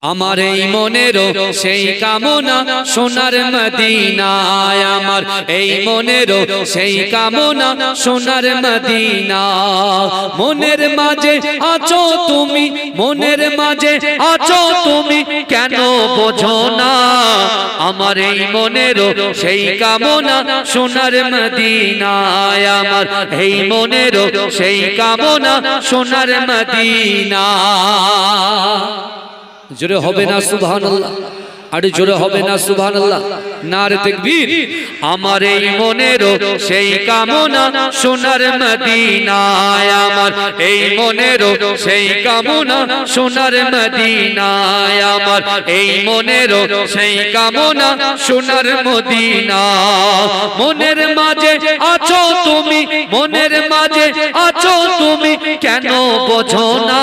আমার এই মনেরও সেই কামনা সোনার মদিনায়, আমার এই মনেরও সেই কামনা সোনার মদিনা। মনের মাঝে আছো তুমি, মনের মাঝে আছো তুমি, কেন বোঝো না? আমার এই মনেরও সেই কামনা সোনার মদিনায়, আমার এই মনেরও সেই কামনা সোনার মদিনা। জোরে হবে না সুবহানাল্লাহ? আরে জোরে হবে না সুবহানাল্লাহ? নারে তাকবীর। আমার এই মনেরও সেই কামনা সোনার মদিনায়, আমার এই মনেরও সেই কামনা সোনার মদিনায়, আমার এই মনেরও সেই কামনা সোনার মদিনা। মনের মাঝে আছো তুমি, মনের মাঝে আছো তুমি, কেন বোঝো না?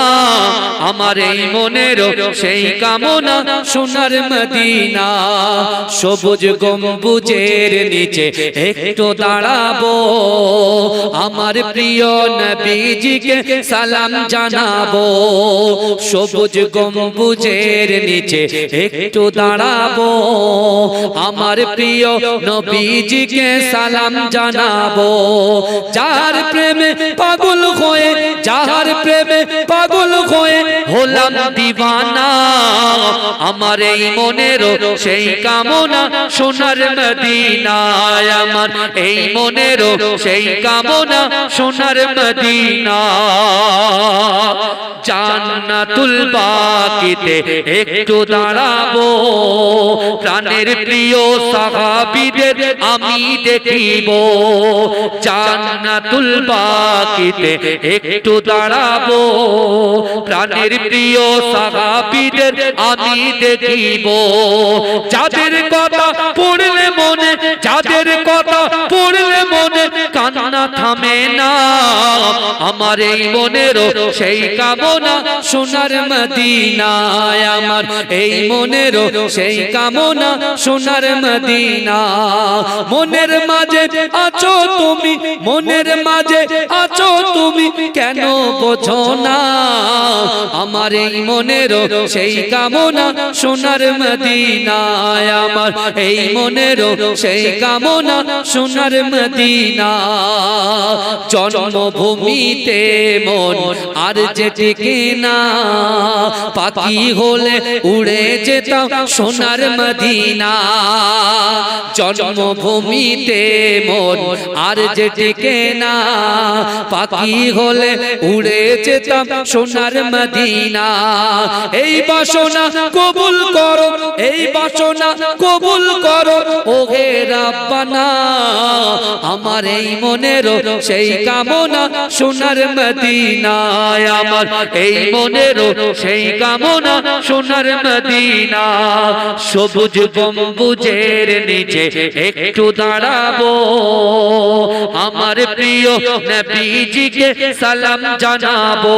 আমার এই মনেরও সেই কামনা সোনার মদিনা। সবুজ গম্বুজের নিচে একটু দাঁড়াবো, আমার প্রিয় নবীজিকে সালাম জানাবো। সবুজ গম্বুজের নিচে একটু দাঁড়াবো, আমার প্রিয় নবীজিকে সালাম জানাবো। যার প্রেমে পাগল হয়ে, যার প্রেমে পাগল হয়ে হলাম দিওয়ানা, আমার এই মনেরও সেই কামনা সোনার মদিনায়, আমার এই মনেরও সেই কামনা সোনার মদিনা। জান্নাতুল বাকিতে একটু দাঁড়াবো, প্রাণের প্রিয় সাহাবীদের আমি দেখিব। জান্নাতুল বাকিতে একটু দাঁড়াবো, প্রাণের প্রিয় সাহাবীদের আমি দেখিব। যাদের কথা পড়লে মনে, যাদের কথা পড়লে মনে কান্না থামে না, আমার এই মনেরও সেই কামনা সোনার মদিনায়, আমার এই মনেরও সেই কামনা সোনার মদিনা। মনের মাঝে আছো তুমি, মনের মাঝে আছো তুমি, কেন বোঝো না? আমার এই মনেরও সেই কামনা সোনার মদিনায়, আমার এই মনেরও সেই কামনা সোনার মদিনা। জন্মভূমিতে মন আর যে টিকে না, পাখি হলে উড়ে যেতাম সোনার মদিনা। জন্মভূমিতে মন আর যে টিকে না, পাখি হলে উড়ে যেতাম সোনার মদিনা। এই বাসনা কবুল করো, এই বাসনা কবুল করো ওহে রাব্বানা, আমার এই মনেরও সেই কামনা সোনার মদিনায়, আমার এই মনেরও সেই কামনা সোনার মদিনা। সবুজ গম্বুজের নিচে একটু দাঁড়াবো, আমার প্রিয় নবীজিকে সালাম জানাবো।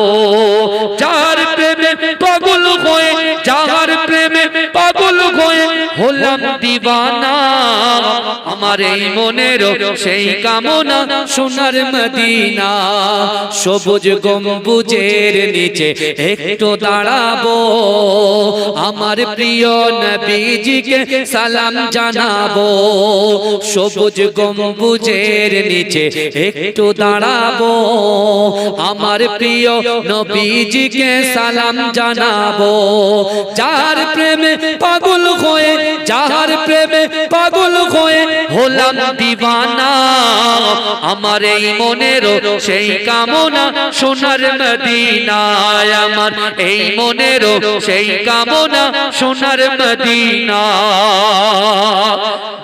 যার প্রেমে পাগল হয়ে, যার প্রেমে পাগল হয়ে হলাম দিওয়ানা, আমার এই মনেরও সেই কামনা সোনার মদিনা। সবুজ গম্বুজের নিচে একটু দাঁড়াবো, আমার প্রিয় নবীজিকে সালাম জানাবো। সবুজ গম্বুজের নিচে একটু দাঁড়াবো, আমার প্রিয় নবীজিকে সালাম জানাবো। যার প্রেমে পাগল হয়ে, যার প্রেমে পাগল হয়ে হলাম দিওয়ানা, আমার এই মনেরও সেই কামনা সোনার মদিনায়, আমার এই মনেরও সেই কামনা সোনার মদিনা।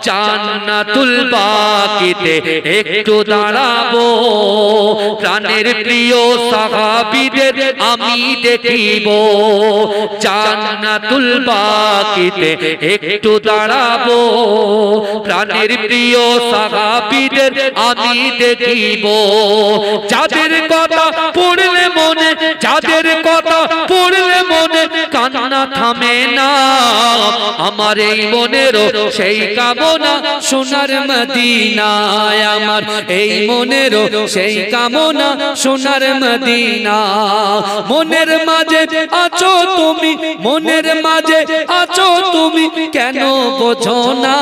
জান্নাতুল বাকিতে একটু দাঁড়াবো, প্রাণের প্রিয় সাহাবীদের আমি দেখিব। জান্নাতুল বাকিতে একটু দাঁড়াবো, প্রাণের প্রিয় সাহাবীদের আমি দেখিব। যাদের কথা পড়লে মনে, যাদের কথা পড়লে মনে কান্না থামে না আমার এই মনেরও সেই কামনা সোনার মদিনায় আমার এই মনেরও সেই কামনা সোনার মদিনা মনের মাঝে আছো তুমি মনের মাঝে আছো তুমি কেন বোঝো না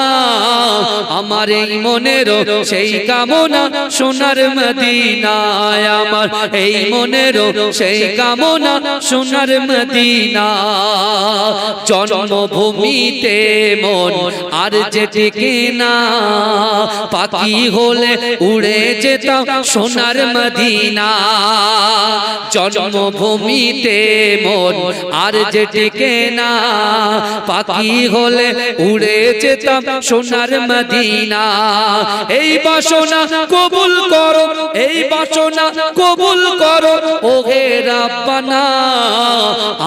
আমার এই মনেরও সেই কামনা সোনার মদিনায় আমার এই মনেরও সেই কামনা সোনার মদিনা জন্মভূমিতে মন আর যে টিকে না পাখি হলে উড়ে যেতাম সোনার মদিনা জন্মভূমিতে মন আর যে টিকে না পাখি হলে উড়ে যেতাম সোনার মদিনা এই বাসনা কবুল করো এই বাসনা কবুল করো ওহে রাব্বানা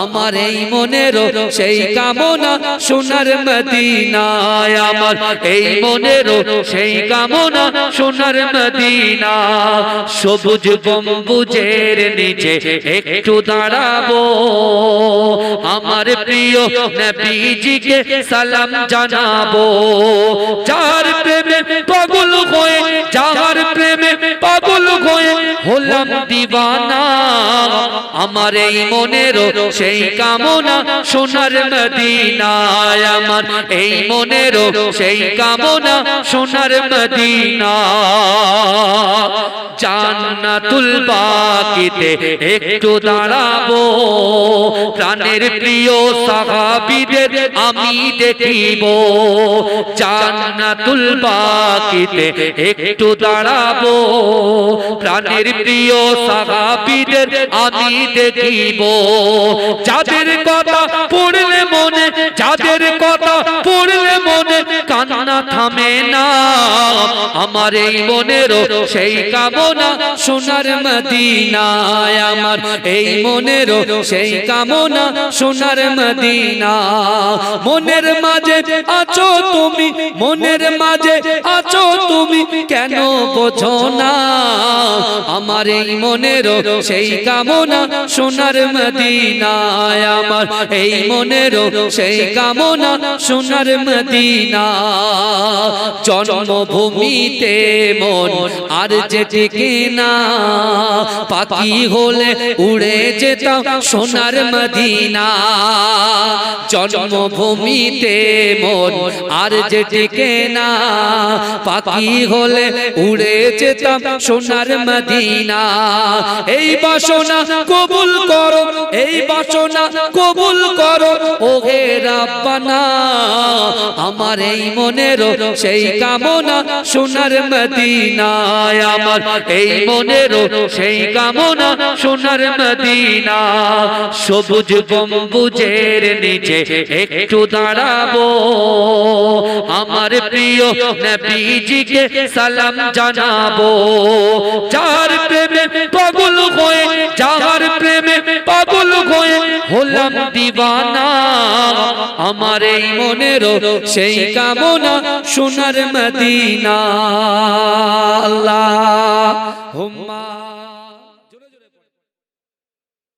আমার এই মনেরও সেই কামনা সোনার মদিনায় আমার এই মনেরও সেই কামনা সোনার মদিনা সবুজ গম্বুজের নিচে একটু দাঁড়াবো আমার প্রিয় নবীজিকে সালাম জানাবো যার প্রেমে পাগল হয়ে যার প্রেমে পাগল হয়ে হলাম দিওয়ানা আমার এই মনেরও সেই কামনা সোনার মদিনায় আমার এই মনেরও সেই কামনা সোনার মদিনা জান্নাতুল বাকিতে একটু দাঁড়াবো প্রাণের প্রিয় সাহাবীদের আমি দেখিব জান্নাতুল বাকিতে একটু দাঁড়াবো প্রাণের প্রিয় সাহাবীদের আমি দেখিব যাদের কথা পড়লে মনে যাদের কথা পড়লে মনে কান্না থামে না আমার এই মনেরও সেই কামনা সোনার মদিনায় আমার এই মনেরও সেই কামনা সোনার মদিনা মনের মাঝে আছো তুমি মনের মাঝে আছো তুমি কেন বোঝো না আমার এই মনেরও সেই কামনা সোনার মদিনায় আমার এই মনেরও সেই কামনা সোনার মদিনা জন্মভূমিতে মন আর যে টিকে না পাখি হলে উড়ে যেতাম সোনার মদিনা জন্মভূমিতে মন আর যে টিকে না পাখি হলে উড়ে যেতাম সোনার মদিনা এই বাসনা কবুল করো এই বাসনা কবুল করো ওহে রাব্বানা আমার এই মনেরও সেই কামনা সোনার মদিনায় আমার এই মনেরও সেই কামনা সোনার মদিনা সবুজ গম্বুজের নিচে একটু দাঁড়াবো আমার প্রিয় নবীজিকে সালাম জানাবো যার প্রেমে পাগল হয়ে যার প্রেমে পাগল হয়ে হলাম দিওয়ানা আমার এই মনেরও সেই কামনা সোনার মদিনা আল্লাহুম্মা